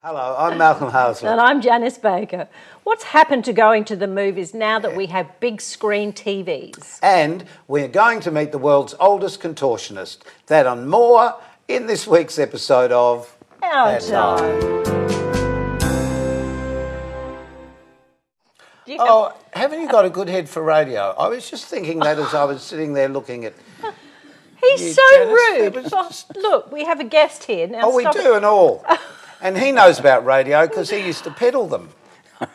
Hello, I'm Malcolm Housley. And I'm Janice Baker. What's happened to going to the movies now that we have big screen TVs? And we're going to meet the world's oldest contortionist. That and more in this week's episode of OurTime. Oh, haven't you got a good head for radio? I was just thinking that as I was sitting there looking at He's you, so Janice. rude. Look, we have a guest here. Now Oh, we stop do and all. And he knows about radio because he used to peddle them.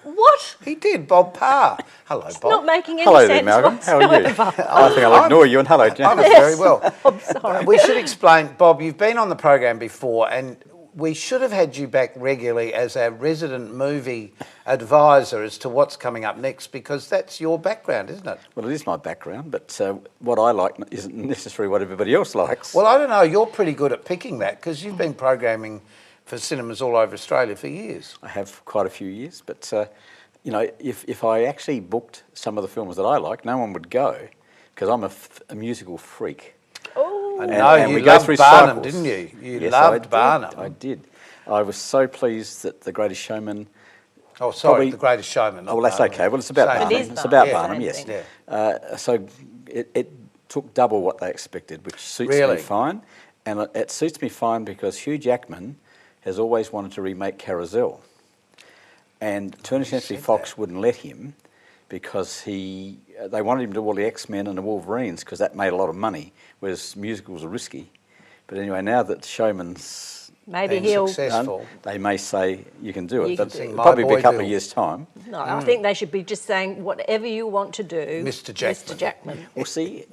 What? He did, Bob Parr. Hello, Bob. Not making any Hello sense there, Malcolm. How are you? whatsoever. I think I'll ignore you and hello, I'm Janice. very well. I'm sorry. We should explain, Bob, you've been on the program before and we should have had you back regularly as our resident movie advisor as to what's coming up next because that's your background, isn't it? Well, it is my background, but what I like isn't necessarily what everybody else likes. Well, I don't know, you're pretty good at picking that because you've been programming for cinemas all over Australia for years. I have quite a few years, but you know, if I actually booked some of the films that I like, no one would go because I'm a musical freak. Oh, I know, and you we go loved through Barnum, cycles. didn't you? You Yes, loved Barnum. I did. I was so pleased that The Greatest Showman... Oh, sorry, Probably- The Greatest Showman. not Oh, well, that's Barnum. okay. Well, it's about Same Barnum. It is It's Barnum, about yeah. Barnum, Same yes. thing. Yeah. So it took double what they expected, which suits Really? me fine. And it suits me fine because Hugh Jackman has always wanted to remake Carousel. And 20th Century said Fox wouldn't let him because they wanted him to do all the X-Men and the Wolverines because that made a lot of money, whereas musicals are risky. But anyway, now that Showman's maybe Been he'll... successful. done, they may say you can do it. You can But do it. it'll probably My be boy a couple of Bill. years' time. No, I think they should be just saying, whatever you want to do, Mr. Jackman. Mr. Jackman. Well, see,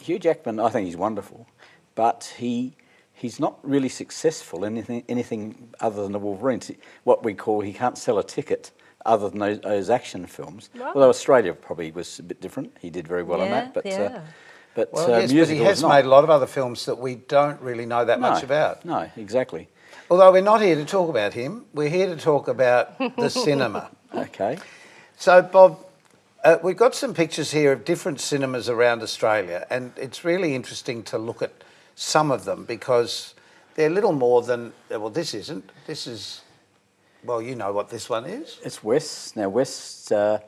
Hugh Jackman, I think he's wonderful, but he's not really successful in anything other than the Wolverines. What we call, he can't sell a ticket other than those action films. Right. Although Australia probably was a bit different. He did very well on Yeah, that, but yeah. Well, yes, but he musical has is not. made a lot of other films that we don't really know that much about. No, exactly. Although we're not here to talk about him, we're here to talk about the cinema. Okay. So, Bob, we've got some pictures here of different cinemas around Australia, and it's really interesting to look at some of them because they're little more than, well, this isn't. This is, well, you know what this one is. It's West. Now, West has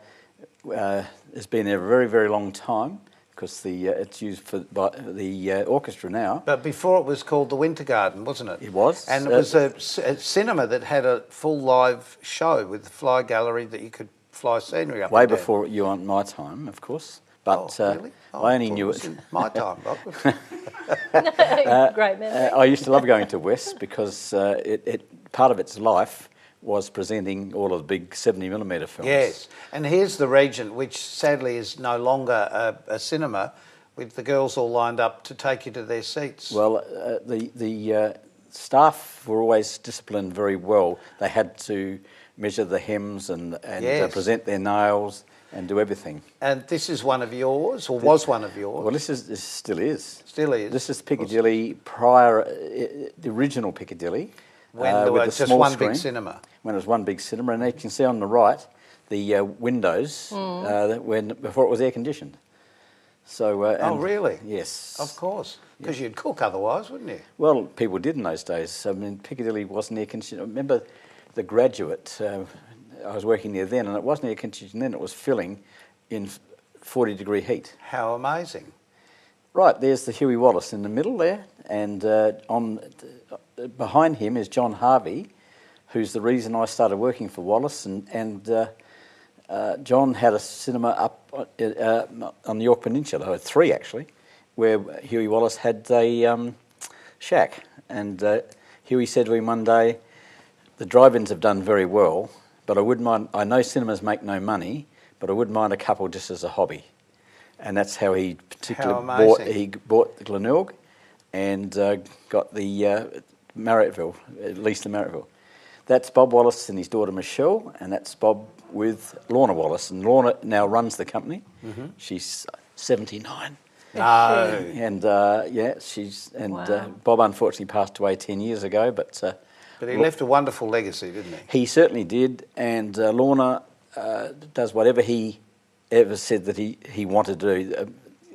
been there a very, very long time because it's used by the orchestra now. But before it was called the Winter Garden, wasn't it? It was. And it was a cinema that had a full live show with the fly gallery that you could fly scenery up Way and down. before you on my time, of course. But Oh, really? Oh, I only thought knew was it. in my time, Bob. Great memory. I used to love going to West because part of its life was presenting all of the big 70mm films. Yes, and here's the Regent, which sadly is no longer a cinema, with the girls all lined up to take you to their seats. Well, the staff were always disciplined very well. They had to measure the hems and Yes. present their nails and do everything. And this is one of yours, or was one of yours. Well, this still is. Still is. This is Piccadilly prior, the original Piccadilly. When there with was the just small one screen. big cinema. When it was one big cinema, and you can see on the right the windows before it was air conditioned. So. Oh, really? Yes. Of course, because you'd cook otherwise, wouldn't you? Well, people did in those days. I mean, Piccadilly wasn't air conditioned. I remember The Graduate. I was working there then, and it wasn't air conditioned then. It was filling in 40-degree heat. How amazing. Right, there's the Huey Wallace in the middle there, and behind him is John Harvey, who's the reason I started working for Wallace, and John had a cinema up on the York Peninsula, or three actually, where Huey Wallace had a shack, and Huey said to him one day, "The drive-ins have done very well, but I wouldn't mind. I know cinemas make no money, but I wouldn't mind a couple just as a hobby." And that's how he particularly bought the Glenelg and got the Marriotteville, at least the Marriotteville. That's Bob Wallace and his daughter Michelle, and that's Bob with Lorna Wallace. And Lorna now runs the company. Mm-hmm. She's 79. No. And Wow. Bob unfortunately passed away 10 years ago, but But he left a wonderful legacy, didn't he? he certainly did. And Lorna does whatever he ever said that he wanted to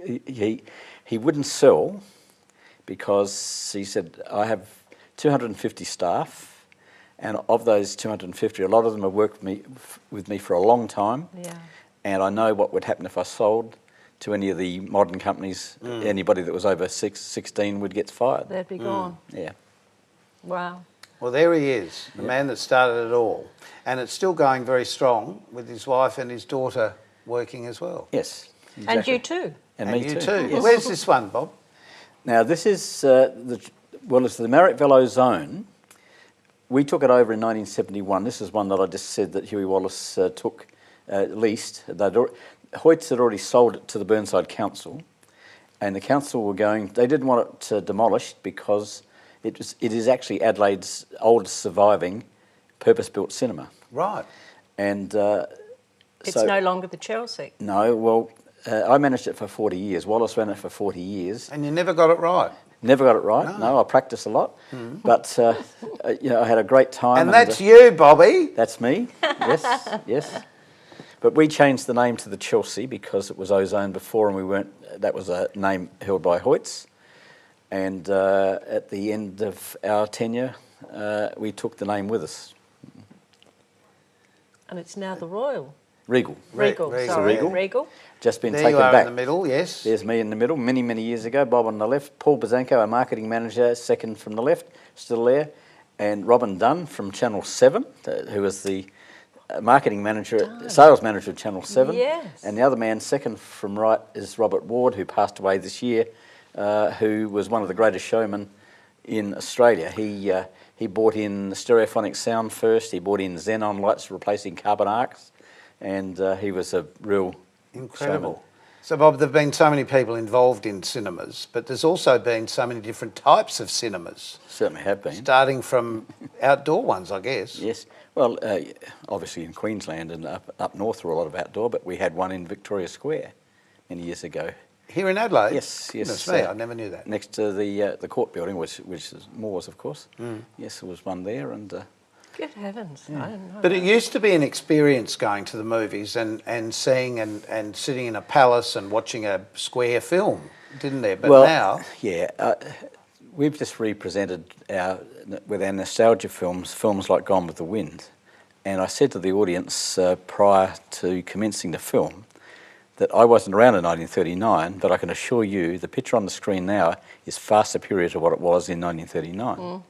do. He wouldn't sell because he said, "I have 250 staff And of those 250, a lot of them have worked with me for a long time. Yeah. And I know what would happen if I sold to any of the modern companies. Anybody that was over 16 would get fired. They'd be gone. Yeah. Wow. Well, there he is, the man that started it all. And it's still going very strong with his wife and his daughter working as well. Yes. And Exactly. you too. And me you too. too. Yes. Where's this one, Bob? Now, this is, it's the Marrickville Zone. We took it over in 1971. This is one that I just said that Huey Wallace took leased. Hoyts had already sold it to the Burnside Council, and the council were going, they didn't want it demolished because it is actually Adelaide's oldest surviving purpose-built cinema. Right. And It's no longer the Chelsea. No, well, I managed it for 40 years. Wallace ran it for 40 years. And you never got it right. Never got it right. No, I practiced a lot, but I had a great time. And that's you, Bobby. That's me. Yes, yes. But we changed the name to the Chelsea because it was Ozone before, and we weren't. That was a name held by Hoyts. And at the end of our tenure, we took the name with us. And it's now the Royal. Regal. Regal, Regal, sorry. Regal. Regal. Just been There taken you are back. in the middle, yes. There's me in the middle, many, many years ago. Bob on the left. Paul Bazanko, our marketing manager, second from the left, still there. And Robin Dunn from Channel 7, who was the marketing manager, sales manager of Channel 7. Yes. And the other man, second from right, is Robert Ward, who passed away this year, who was one of the greatest showmen in Australia. He brought in stereophonic sound first. He brought in xenon lights replacing carbon arcs. And he was a real Incredible. showman. So, Bob, there have been so many people involved in cinemas, but there's also been so many different types of cinemas, Certainly have been. starting from outdoor ones, I guess. Yes. Well, obviously in Queensland and up north were a lot of outdoor, but we had one in Victoria Square many years ago. Here in Adelaide? Yes, yes. Goodness me, I never knew that. Next to the court building, which is Moores, of course. Yes, there was one there, and Good heavens. I didn't know But that. it used to be an experience going to the movies and seeing and sitting in a palace and watching a square film, didn't there? But now... yeah, we've just represented with our nostalgia films like Gone with the Wind, and I said to the audience prior to commencing the film that I wasn't around in 1939, but I can assure you the picture on the screen now is far superior to what it was in 1939.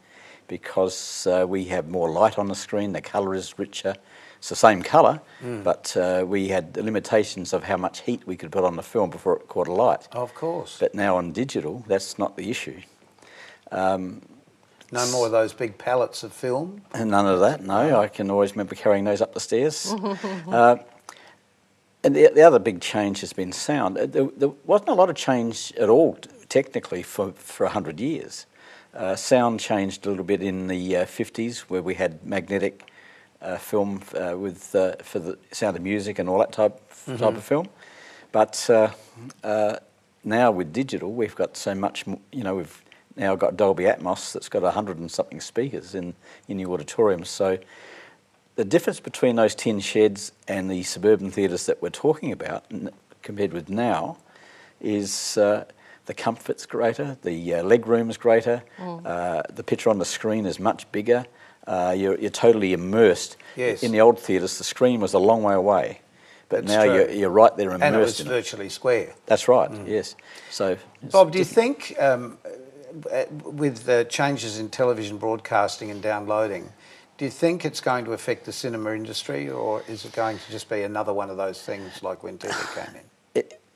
Because we have more light on the screen, the colour is richer. It's the same colour, but we had the limitations of how much heat we could put on the film before it caught a light. Of course. But now on digital, that's not the issue. No more of those big pallets of film. And none of that, no. I can always remember carrying those up the stairs. And the other big change has been sound. There wasn't a lot of change at all, technically, for 100 years. Sound changed a little bit in the 50s, where we had magnetic film for the Sound of Music and all that type of film. But now with digital, we've got so much. We've now got Dolby Atmos that's got 100 and something speakers in the auditorium. So the difference between those tin sheds and the suburban theatres that we're talking about, compared with now, is the comfort's greater, the leg room's greater, the picture on the screen is much bigger. You're totally immersed. Yes. In the old theatres, the screen was a long way away, but That's now true. you're right there immersed And it was in virtually square. That's right. Yes. So, Bob, do you think, with the changes in television broadcasting and downloading, do you think it's going to affect the cinema industry, or is it going to just be another one of those things like when TV came in?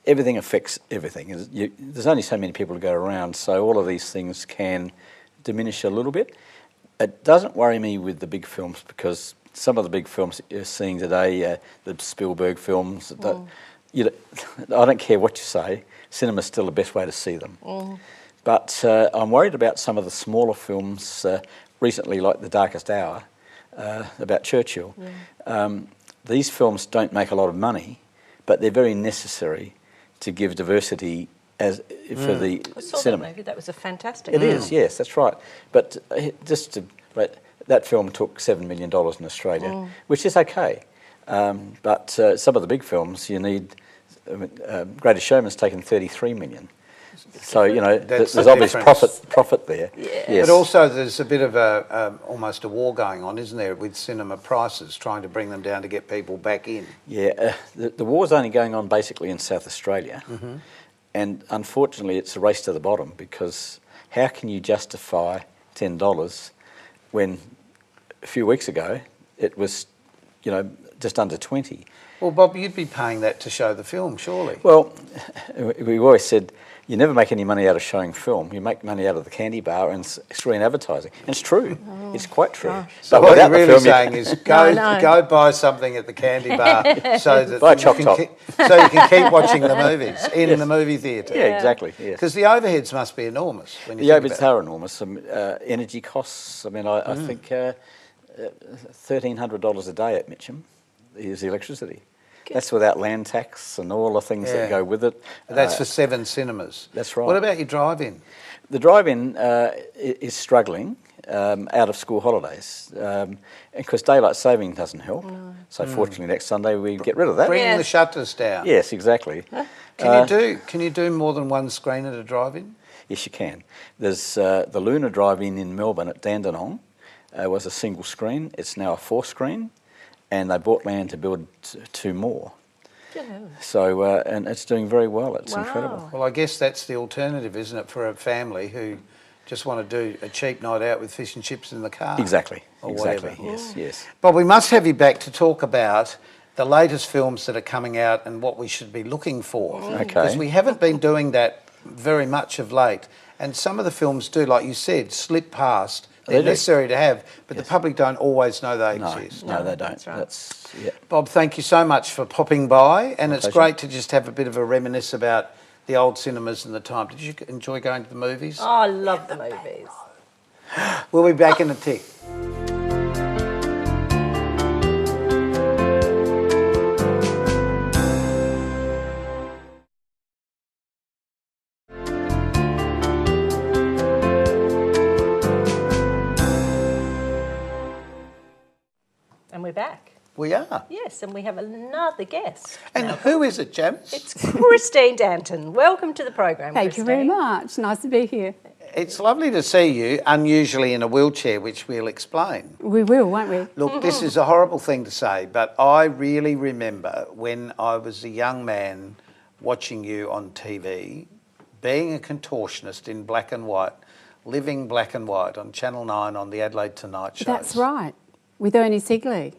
Everything affects everything. There's only so many people to go around, so all of these things can diminish a little bit. It doesn't worry me with the big films, because some of the big films that you're seeing today, the Spielberg films, I don't care what you say, cinema's still the best way to see them. But I'm worried about some of the smaller films, recently like The Darkest Hour, about Churchill. These films don't make a lot of money, but they're very necessary to give diversity for the I saw cinema. that movie. That was a fantastic It film. is, yes, that's right. But that film took $7 million in Australia, which is okay. But some of the big films, you need. Greatest Showman's taken $33 million. So, That's there's the obvious difference. profit there. Yeah. Yes. But also there's a bit of almost a war going on, isn't there, with cinema prices, trying to bring them down to get people back in. Yeah, the war's only going on basically in South Australia. And unfortunately, it's a race to the bottom, because how can you justify $10 when a few weeks ago it was, just under 20? Well, Bob, you'd be paying that to show the film, surely. Well, we've always said you never make any money out of showing film. You make money out of the candy bar and screen advertising. And it's true. It's quite true. gosh. So But what without you're the really film, saying is go No. go buy something at the candy bar so that Buy a you Chop can Top. so you can keep watching the movies in the movie theatre. Yeah, exactly. Yes. Because the overheads must be enormous when you The think overheads about are enormous. Energy costs. I mean, I think $1,300 a day at Mitcham is the electricity. That's without land tax and all the things Yeah. that go with it. it. That's for 7 cinemas. That's right. What about your drive-in? The drive-in is struggling out of school holidays, because daylight saving doesn't help. So fortunately, next Sunday we get rid of that. Bringing Yes. the shutters down. Yes, exactly. Can you do more than one screen at a drive-in? Yes, you can. There's the Luna Drive-in in Melbourne at Danton was a single screen. It's now a 4-screen, and they bought land to build 2 more. So, and it's doing very well. It's incredible. Well, I guess that's the alternative, isn't it, for a family who just want to do a cheap night out with fish and chips in the car. Exactly. Or Exactly. whatever. Yes. Yes. But we must have you back to talk about the latest films that are coming out and what we should be looking for. Okay. Because we haven't been doing that very much of late. And some of the films do, like you said, slip past. They're They do. necessary to have, but the public don't always know they No, exist. no, they don't. That's right. That's yeah. Bob, thank you so much for popping by, and My it's pleasure. great to just have a bit of a reminisce about the old cinemas and the time. Did you enjoy going to the movies? Oh, I love the movies. We'll be back in a tick. And we're back. We are. Yes, and we have another guest. And who is it, Janice? It's Christine Danton. Welcome to the program, Thank you very Christine. much. Nice to be here. It's lovely to see you, unusually in a wheelchair, which we'll explain. We will, won't we? Look, this is a horrible thing to say, but I really remember when I was a young man watching you on TV, being a contortionist in black and white, living black and white on Channel 9 on the Adelaide Tonight Show. That's right. With Ernie Sigley.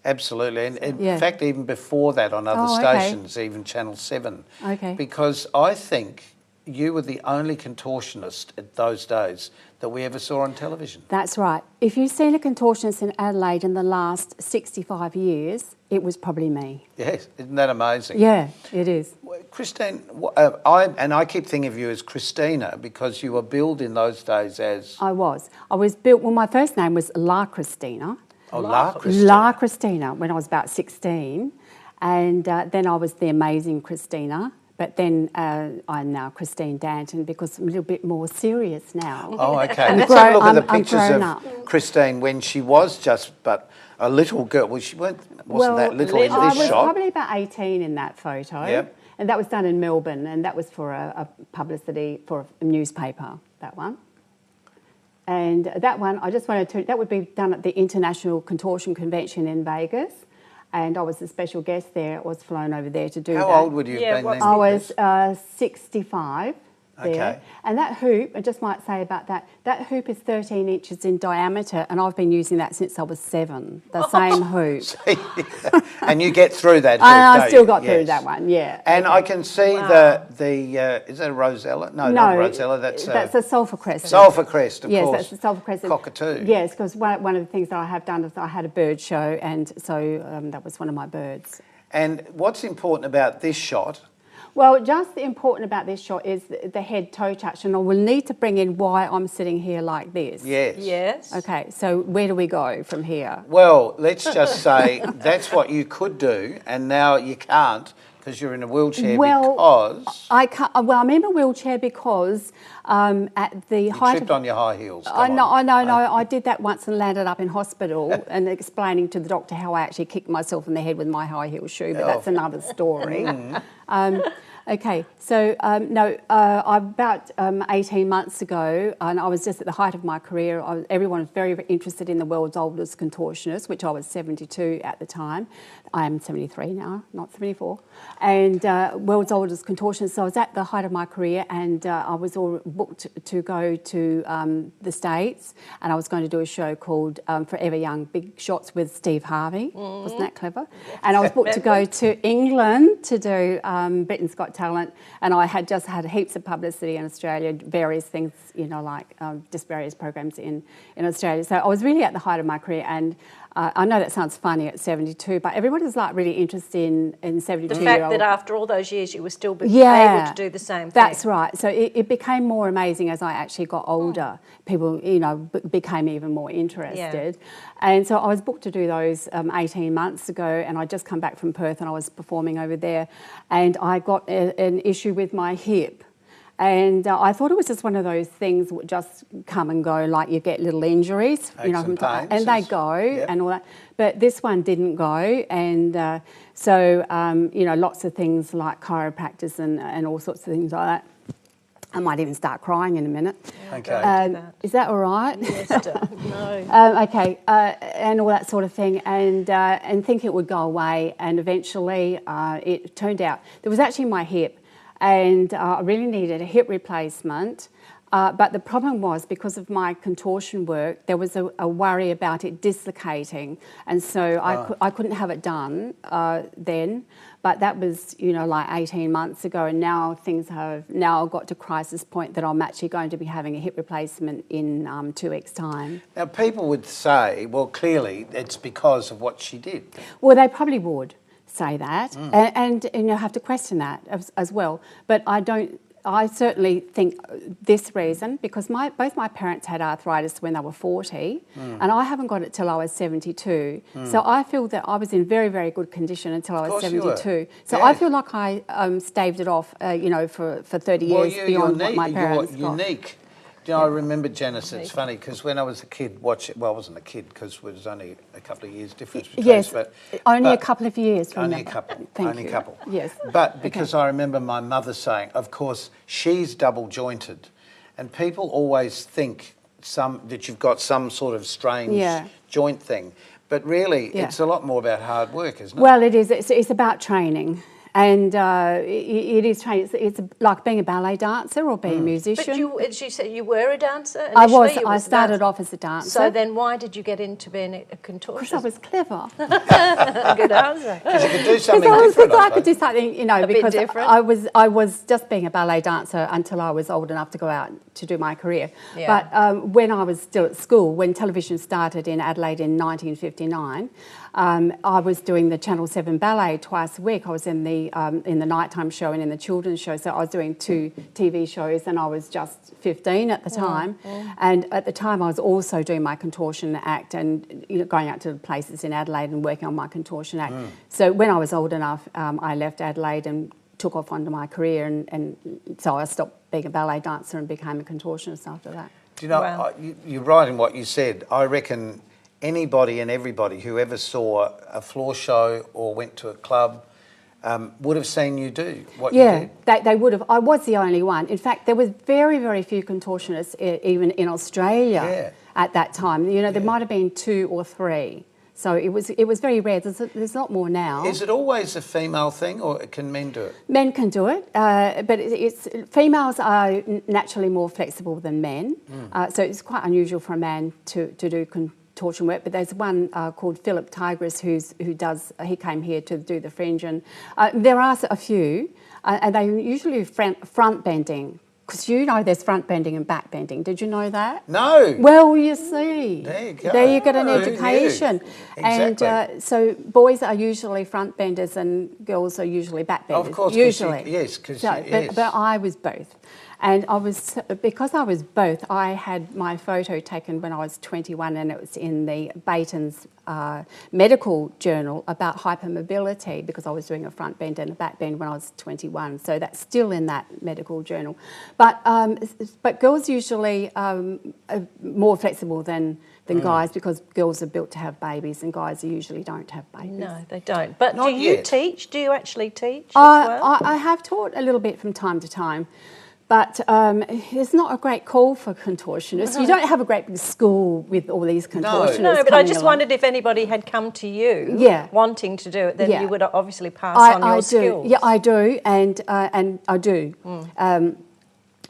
Absolutely. And in Yeah. fact, even before that on other Oh, okay. stations, even Channel 7. Okay. Because I think you were the only contortionist at those days that we ever saw on television. That's right. If you've seen a contortionist in Adelaide in the last 65 years, it was probably me. Yes, isn't that amazing? Yeah, it is. Christine, I keep thinking of you as Christina because you were billed in those days as... I was. I was built, well, my first name was La Christina. Oh, La Christina. La Christina, when I was about 16. And then I was the amazing Christina. But then I'm now Christine Danton because I'm a little bit more serious now. Oh, okay. I'm Let's have a look at the I'm pictures grown of up. Christine when she was just but a little girl. Well, she wasn't that little in I this was shot. probably about 18 in that photo. Yep. And that was done in Melbourne, and that was for a publicity for a newspaper, that one. And that one, I just wanted to, that would be done at the International Contortion Convention in Vegas. And I was a special guest there. I was flown over there to do that. How old would you have Yeah, been what's then? I was 65 there. Okay. And that hoop, I just might say about that, that hoop is 13 inches in diameter, and I've been using that since I was 7, the same hoop. And you get through that. And I don't still you? got through Yes. that one, yeah. And I can see Wow. the is that a rosella? No, not a rosella. That's a sulphur crescent. sulphur crest, of Yes, course. that's the sulphur crescent. Cockatoo. Yes, because one of the things that I have done is I had a bird show, and so that was one of my birds. And what's important about this shot? Well, just important about this shot is the head toe touch, and I will need to bring in why I'm sitting here like this. Yes. Yes. Okay, so where do we go from here? Well, let's just say that's what you could do, and now you can't because you're in a wheelchair because I can't. Well, I'm in a wheelchair because at the you height tripped of on your high heels. I Come know, on. I know. I did that once and landed up in hospital and explaining to the doctor how I actually kicked myself in the head with my high heel shoe, but that's another story. Okay, so about 18 months ago, and I was just at the height of my career. Everyone was very, very interested in the world's oldest contortionist, which I was 72 at the time. I am 73 now, not 74. And world's oldest contortionist. So I was at the height of my career, and I was all booked to go to the States, and I was going to do a show called Forever Young, Big Shots with Steve Harvey. Wasn't that clever? And I was booked to go to England to do Britain's Got Talent, and I had just had heaps of publicity in Australia, various things, like just various programs in Australia. So I was really at the height of my career, and I know that sounds funny at 72, but everybody's like really interested in 72-year-old. The fact that after all those years you were still able to do the same thing. That's right. So it became more amazing as I actually got older. People, became even more interested. Yeah. And so I was booked to do those 18 months ago, and I'd just come back from Perth and I was performing over there, and I got an issue with my hip. And I thought it was just one of those things that would just come and go, like you get little injuries, and they go and all that. But this one didn't go, and so lots of things like chiropractors and all sorts of things like that. I might even start crying in a minute. Okay. Is that all right? Yes, no. Okay, and all that sort of thing, and think it would go away, and eventually it turned out there was actually my hip. And I really needed a hip replacement. But the problem was, because of my contortion work, there was a worry about it dislocating. And so I couldn't have it done then. But that was, like 18 months ago. And now things have got to crisis point that I'm actually going to be having a hip replacement in 2 weeks' time. Now, people would say, well, clearly it's because of what she did. Well, they probably would say that, and have to question that as well. But I certainly think this reason, because both my parents had arthritis when they were 40, and I haven't got it till I was 72. So I feel that I was in very, very good condition until I was 72. So I feel like I staved it off, for 30 years beyond what my parents got. You're unique. I remember, Janice, it's funny because when I was a kid, I wasn't a kid because it was only a couple of years difference between us. But only a couple of years, remember. Only a couple. Thank you. A couple. Yes. But because I remember my mother saying, of course, she's double jointed, and people always think that you've got some sort of strange joint thing. But really, it's a lot more about hard work, isn't it? Well, it is. It's about training. And it is training. It's like being a ballet dancer or being a musician. But as you said, you were a dancer initially? I was. I started off as a dancer. So then why did you get into being a contortionist? Because I was clever. Good answer. Because you could do something different. Because I could do something, because bit different. I was just being a ballet dancer until I was old enough to go out to do my career. Yeah. But when I was still at school, when television started in Adelaide in 1959, I was doing the Channel 7 ballet twice a week. I was in the nighttime show and in the children's show. So I was doing 2 TV shows, and I was just 15 at the time. And at the time, I was also doing my contortion act and going out to places in Adelaide and working on my contortion act. So when I was old enough, I left Adelaide and took off onto my career, and so I stopped being a ballet dancer and became a contortionist after that. Do you know, you're right in what you said. I reckon anybody and everybody who ever saw a floor show or went to a club would have seen you do what you did. Yeah, they would have. I was the only one. In fact, there was very, very few contortionists even in Australia at that time. There might have been 2 or 3. So it was very rare. There's a lot more now. Is it always a female thing, or can men do it? Men can do it, but females are naturally more flexible than men. So it's quite unusual for a man to do contortion work. But there's one called Philip Tigris he came here to do the fringe, and there are a few, and they usually front bending. Because there's front bending and back bending. Did you know that? No. Well, you see. There you go. There you get an education. Exactly. And so boys are usually front benders and girls are usually back benders. Of course. Usually. Yes. But I was both. And because I was both, I had my photo taken when I was 21, and it was in the Danton's medical journal about hypermobility, because I was doing a front bend and a back bend when I was 21. So that's still in that medical journal. But girls usually are more flexible than guys, because girls are built to have babies and guys usually don't have babies. No, they don't. But Not do you yet. teach? Do you actually teach as well? I have taught a little bit from time to time, but there's not a great call for contortionists. You don't have a great big school with all these contortionists. No, but I coming just along. wondered if anybody had come to you wanting to do it, then Yeah. you would obviously pass on your skills. Yeah, I do, and I do on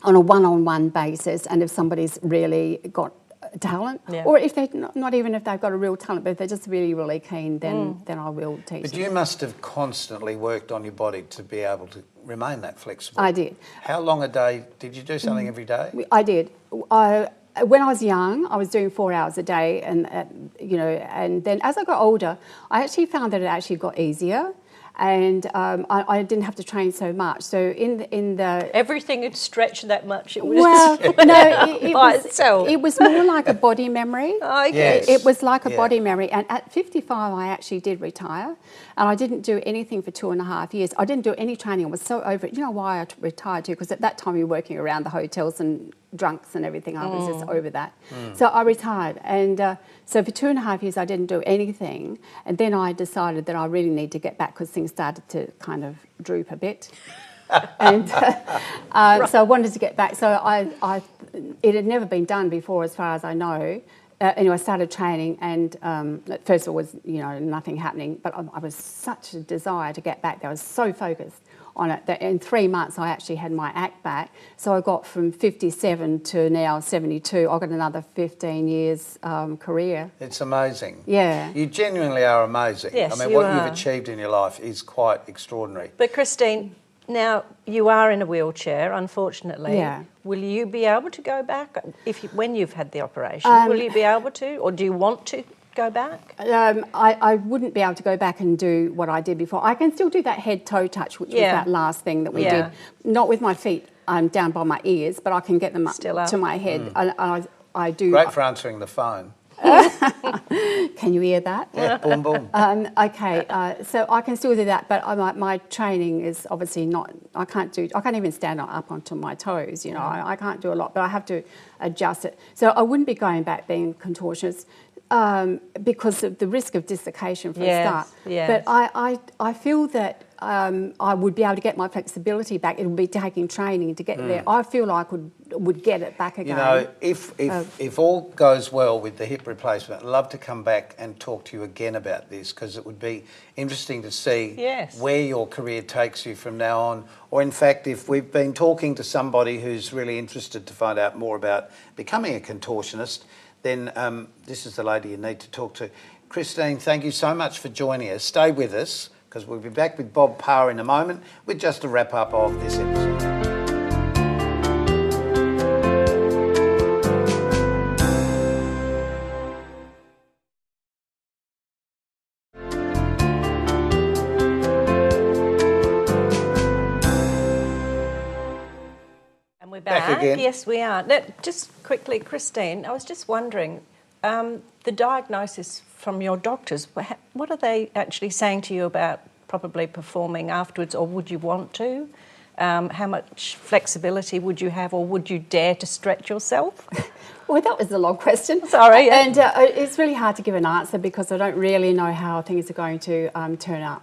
a one-on-one basis. And if somebody's really got talent, or if they not even if they've got a real talent, but if they're just really, really keen, then I will teach But them. you must have constantly worked on your body to be able to remain that flexible. I did. How long a day? Did you do something every day? I did. When I was young, I was doing 4 hours a day, and and then as I got older, I actually found that it actually got easier, and I didn't have to train so much. So in the Everything had stretched that much. It was it by was, itself. It was more like a body memory. Yes. It was like a Yeah. body memory. And at 55, I actually did retire, and I didn't do anything for 2.5 years. I didn't do any training. I was so over it. You know why I retired too? Because at that time, we were working around the hotels and drunks and everything. I was just over that. So I retired, and so for 2.5 years, I didn't do anything. And then I decided that I really need to get back, because things started to kind of droop a bit. And so I wanted to get back. So it had never been done before, as far as I know. Anyway, I started training, and at first it was, nothing happening. But I was such a desire to get back there. I was so focused on it that in 3 months I actually had my act back. So I got from 57 to now 72. I got another 15 years career. It's amazing. Yeah. You genuinely are amazing. Yes, I mean, you what are. you've achieved in your life is quite extraordinary. But Christine, now you are in a wheelchair, unfortunately. Yeah. Will you be able to go back when you've had the operation? Will you be able to, or do you want to go back? I wouldn't be able to go back and do what I did before. I can still do that head-toe touch, which was that last thing that we did. Not with my feet down by my ears, but I can get them up Still up. to my head. I do. Great for answering the phone. Can you hear that? Yeah, boom, boom. Okay, so I can still do that, but my training is obviously not. I can't even stand up onto my toes. I can't do a lot, but I have to adjust it. So I wouldn't be going back being contortionist. Because of the risk of dislocation for a start. Yes. But I feel that I would be able to get my flexibility back. It would be taking training to get there. I feel like I would get it back again. If all goes well with the hip replacement, I'd love to come back and talk to you again about this, because it would be interesting to see where your career takes you from now on. Or in fact, if we've been talking to somebody who's really interested to find out more about becoming a contortionist, then this is the lady you need to talk to. Christine, thank you so much for joining us. Stay with us, because we'll be back with Bob Parr in a moment with just a wrap-up of this episode. We're Back again. Yes, we are. Now, just quickly, Christine, I was just wondering, the diagnosis from your doctors, what are they actually saying to you about probably performing afterwards, or would you want to? How much flexibility would you have, or would you dare to stretch yourself? Well, that was a long question. Sorry. And it's really hard to give an answer, because I don't really know how things are going to turn up.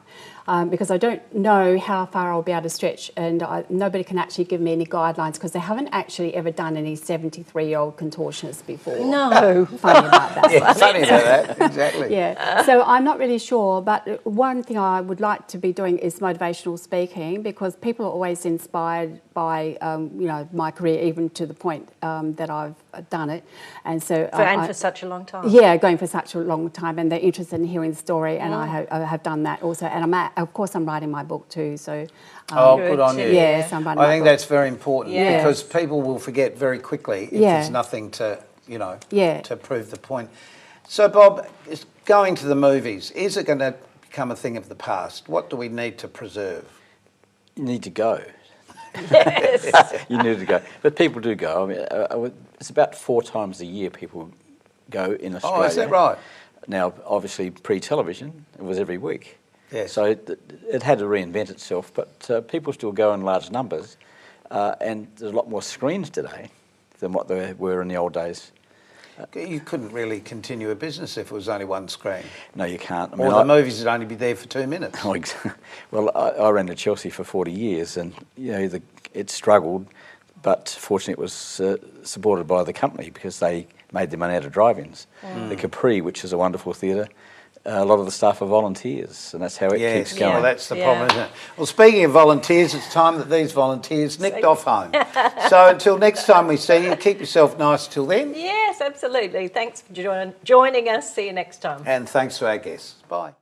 Because I don't know how far I'll be able to stretch, and nobody can actually give me any guidelines, because they haven't actually ever done any 73-year-old contortionists before. No. Funny about that. Yeah, funny about that, exactly. Yeah, so I'm not really sure, but one thing I would like to be doing is motivational speaking, because people are always inspired by my career, even to the point that I've done it, and so For such a long time. Yeah, going for such a long time, and they're interested in hearing the story, and I have done that also, and of course I'm writing my book too. So good on you. Yes, I'm writing I my think book. that's very important, because people will forget very quickly if there's nothing to to prove the point. So Bob, going to the movies, is it going to become a thing of the past? What do we need to preserve? You need to go. Yes. You needed to go. But people do go. I mean, it's about 4 times a year people go in Australia. Oh, is that right? Now, obviously, pre-television, it was every week. Yes. So it had to reinvent itself, but people still go in large numbers, and there's a lot more screens today than what there were in the old days. You couldn't really continue a business if it was only one screen. No, you can't. I Or the movies would only be there for 2 minutes. Well, I ran to Chelsea for 40 years, and it struggled, but fortunately it was supported by the company because they made their money out of drive-ins. The Capri, which is a wonderful theatre, a lot of the staff are volunteers, and that's how it keeps going. Well, that's the problem, isn't it? Well, speaking of volunteers, it's time that these volunteers nicked off home. So until next time we see you, keep yourself nice till then. Yes, absolutely. Thanks for joining us. See you next time. And thanks to our guests. Bye.